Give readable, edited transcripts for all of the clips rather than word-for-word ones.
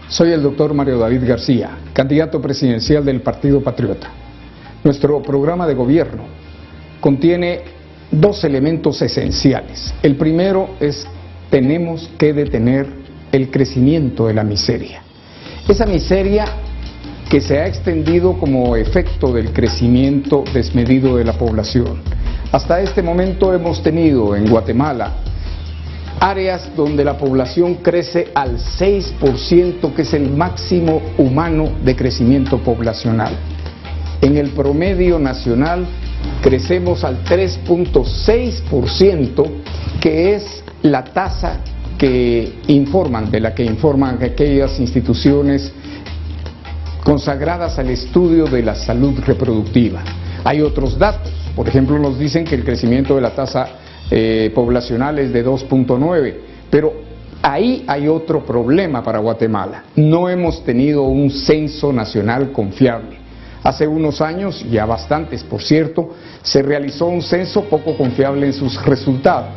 Soy el doctor Mario David García, candidato presidencial del Partido Patriota. Nuestro programa de gobierno contiene dos elementos esenciales. El primero es: tenemos que detener el crecimiento de la miseria. Esa miseria que se ha extendido como efecto del crecimiento desmedido de la población. Hasta este momento hemos tenido en Guatemala áreas donde la población crece al 6%, que es el máximo humano de crecimiento poblacional. En el promedio nacional crecemos al 3.6%, que es la tasa de la que informan aquellas instituciones consagradas al estudio de la salud reproductiva. Hay otros datos, por ejemplo, nos dicen que el crecimiento de la tasa poblacional es de 2.9, pero ahí hay otro problema para Guatemala. No hemos tenido un censo nacional confiable. Hace unos años, ya bastantes por cierto, se realizó un censo poco confiable en sus resultados.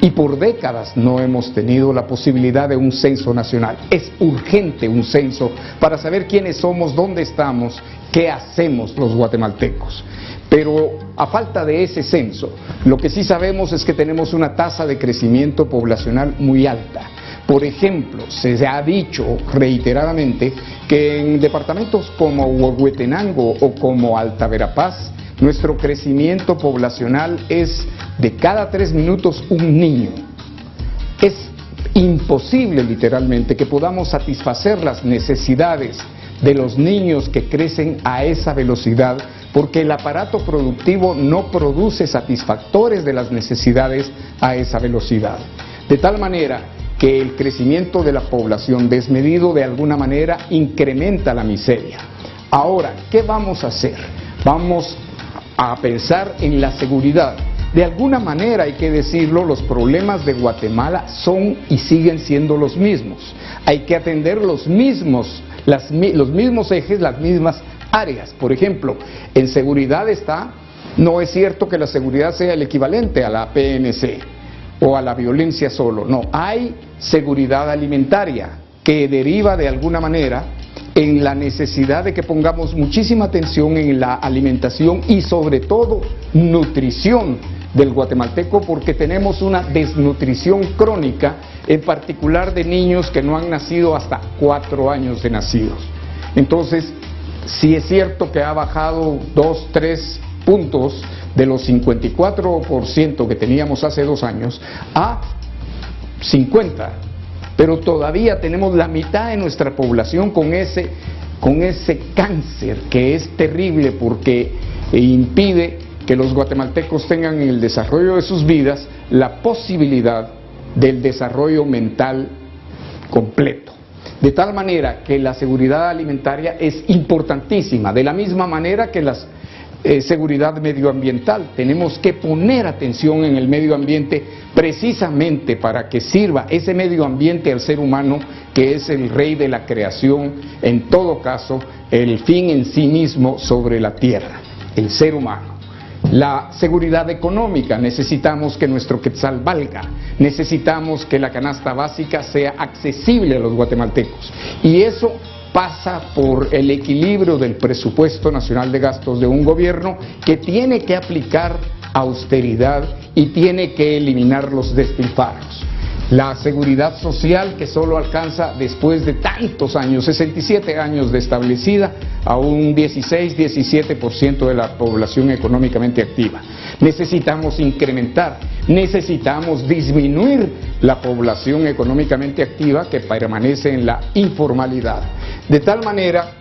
Y por décadas no hemos tenido la posibilidad de un censo nacional. Es urgente un censo para saber quiénes somos, dónde estamos, qué hacemos los guatemaltecos. Pero a falta de ese censo, lo que sí sabemos es que tenemos una tasa de crecimiento poblacional muy alta. Por ejemplo, se ha dicho reiteradamente que en departamentos como Huehuetenango o como Alta Verapaz, nuestro crecimiento poblacional es de cada 3 minutos un niño. Es imposible literalmente que podamos satisfacer las necesidades de los niños que crecen a esa velocidad, porque el aparato productivo no produce satisfactores de las necesidades a esa velocidad. De tal manera que el crecimiento de la población desmedido de alguna manera incrementa la miseria. Ahora, ¿qué vamos a hacer? Vamos a pensar en la seguridad. De alguna manera, hay que decirlo, los problemas de Guatemala son y siguen siendo los mismos. Hay que atender los mismos ejes, las mismas áreas. Por ejemplo, en seguridad no es cierto que la seguridad sea el equivalente a la PNC o a la violencia solo. No, hay seguridad alimentaria que deriva de alguna manera en la necesidad de que pongamos muchísima atención en la alimentación y sobre todo nutrición del guatemalteco, porque tenemos una desnutrición crónica, en particular de niños que no han nacido hasta 4 años de nacidos. Entonces, sí es cierto que ha bajado 2-3 puntos de los 54% que teníamos hace 2 años a 50%. Pero todavía tenemos la mitad de nuestra población con ese cáncer que es terrible, porque impide que los guatemaltecos tengan en el desarrollo de sus vidas la posibilidad del desarrollo mental completo. De tal manera que la seguridad alimentaria es importantísima, de la misma manera que la seguridad medioambiental. Tenemos que poner atención en el medio ambiente precisamente para que sirva ese medio ambiente al ser humano, que es el rey de la creación, en todo caso, el fin en sí mismo sobre la tierra, el ser humano. La seguridad económica: necesitamos que nuestro quetzal valga, necesitamos que la canasta básica sea accesible a los guatemaltecos, y eso pasa por el equilibrio del presupuesto nacional de gastos de un gobierno que tiene que aplicar austeridad y tiene que eliminar los despilfarros. La seguridad social, que solo alcanza, después de tantos años, 67 años de establecida, a un 16-17% de la población económicamente activa. Necesitamos incrementar, necesitamos disminuir la población económicamente activa que permanece en la informalidad. De tal manera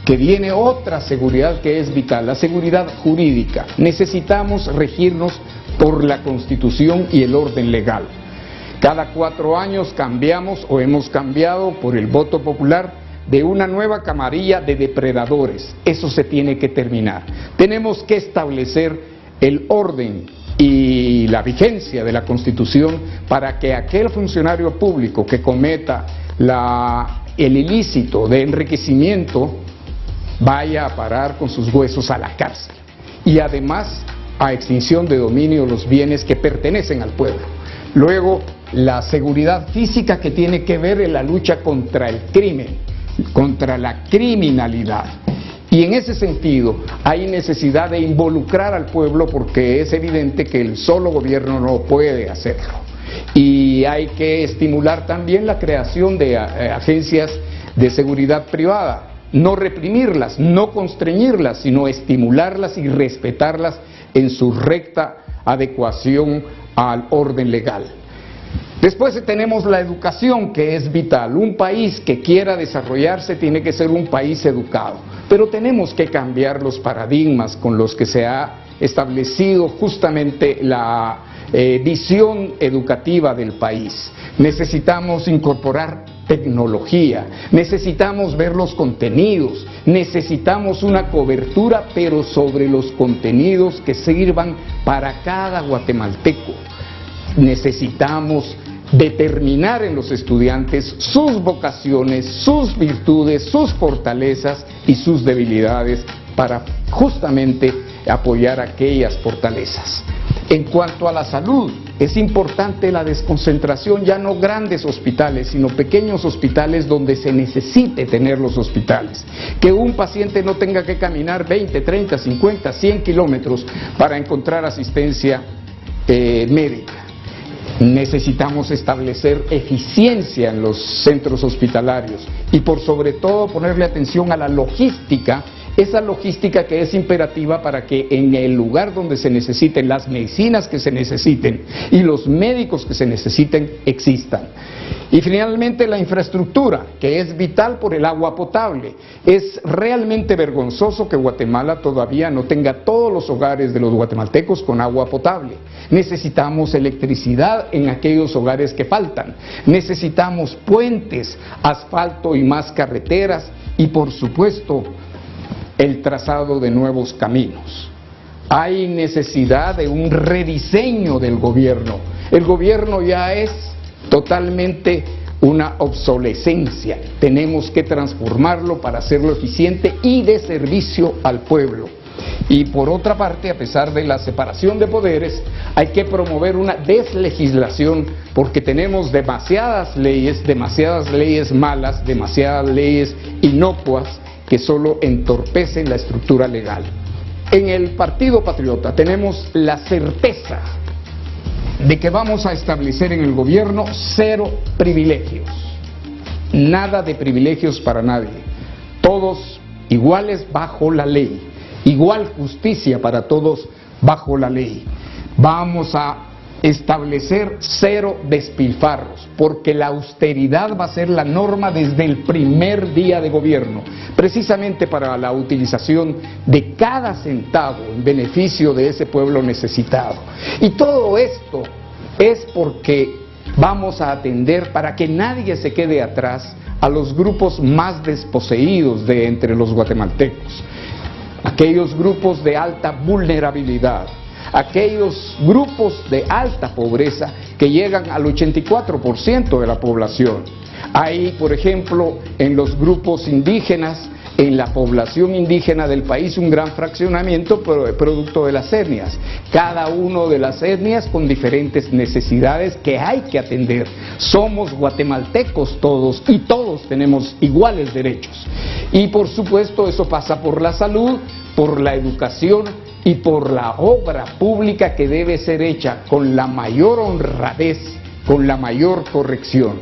que viene otra seguridad que es vital, la seguridad jurídica. Necesitamos regirnos por la Constitución y el orden legal. Cada 4 años cambiamos o hemos cambiado por el voto popular de una nueva camarilla de depredadores. Eso se tiene que terminar. Tenemos que establecer el orden y la vigencia de la Constitución para que aquel funcionario público que cometa el ilícito de enriquecimiento vaya a parar con sus huesos a la cárcel, y además a extinción de dominio de los bienes que pertenecen al pueblo. Luego, la seguridad física, que tiene que ver en la lucha contra el crimen. contra la criminalidad. Y en ese sentido hay necesidad de involucrar al pueblo, porque es evidente que el solo gobierno no puede hacerlo. Y hay que estimular también la creación de agencias de seguridad privada, no reprimirlas, no constreñirlas, sino estimularlas y respetarlas en su recta adecuación al orden legal. Después tenemos la educación, que es vital. Un país que quiera desarrollarse tiene que ser un país educado, pero tenemos que cambiar los paradigmas con los que se ha establecido justamente la visión educativa del país. Necesitamos incorporar tecnología, necesitamos ver los contenidos, necesitamos una cobertura, pero sobre los contenidos que sirvan para cada guatemalteco. Necesitamos determinar en los estudiantes sus vocaciones, sus virtudes, sus fortalezas y sus debilidades, para justamente apoyar aquellas fortalezas. En cuanto a la salud, es importante la desconcentración, ya no grandes hospitales, sino pequeños hospitales donde se necesite tener los hospitales. Que un paciente no tenga que caminar 20, 30, 50, 100 kilómetros para encontrar asistencia médica. Necesitamos establecer eficiencia en los centros hospitalarios y por sobre todo ponerle atención a la logística, esa logística que es imperativa para que en el lugar donde se necesiten las medicinas que se necesiten y los médicos que se necesiten existan. Y finalmente la infraestructura, que es vital por el agua potable. Es realmente vergonzoso que Guatemala todavía no tenga todos los hogares de los guatemaltecos con agua potable. Necesitamos electricidad en aquellos hogares que faltan. Necesitamos puentes, asfalto y más carreteras y por supuesto el trazado de nuevos caminos. Hay necesidad de un rediseño del gobierno. El gobierno ya es totalmente una obsolescencia. Tenemos que transformarlo para hacerlo eficiente y de servicio al pueblo. Y por otra parte, a pesar de la separación de poderes, hay que promover una deslegislación, porque tenemos demasiadas leyes malas, demasiadas leyes inocuas que solo entorpecen la estructura legal. En el Partido Patriota tenemos la certeza de que vamos a establecer en el gobierno 0 privilegios, nada de privilegios para nadie, todos iguales bajo la ley, igual justicia para todos bajo la ley. Vamos a establecer 0 despilfarros, porque la austeridad va a ser la norma desde el primer día de gobierno, precisamente para la utilización de cada centavo en beneficio de ese pueblo necesitado. Y todo esto es porque vamos a atender, para que nadie se quede atrás, a los grupos más desposeídos de entre los guatemaltecos, aquellos grupos de alta vulnerabilidad, aquellos grupos de alta pobreza que llegan al 84% de la población. Hay, por ejemplo, en los grupos indígenas, en la población indígena del país, un gran fraccionamiento producto de las etnias. Cada una de las etnias con diferentes necesidades que hay que atender. Somos guatemaltecos todos y todos tenemos iguales derechos. Y por supuesto eso pasa por la salud, por la educación y por la obra pública que debe ser hecha con la mayor honradez, con la mayor corrección.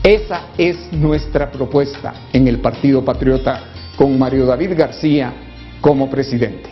Esa es nuestra propuesta en el Partido Patriota, con Mario David García como presidente.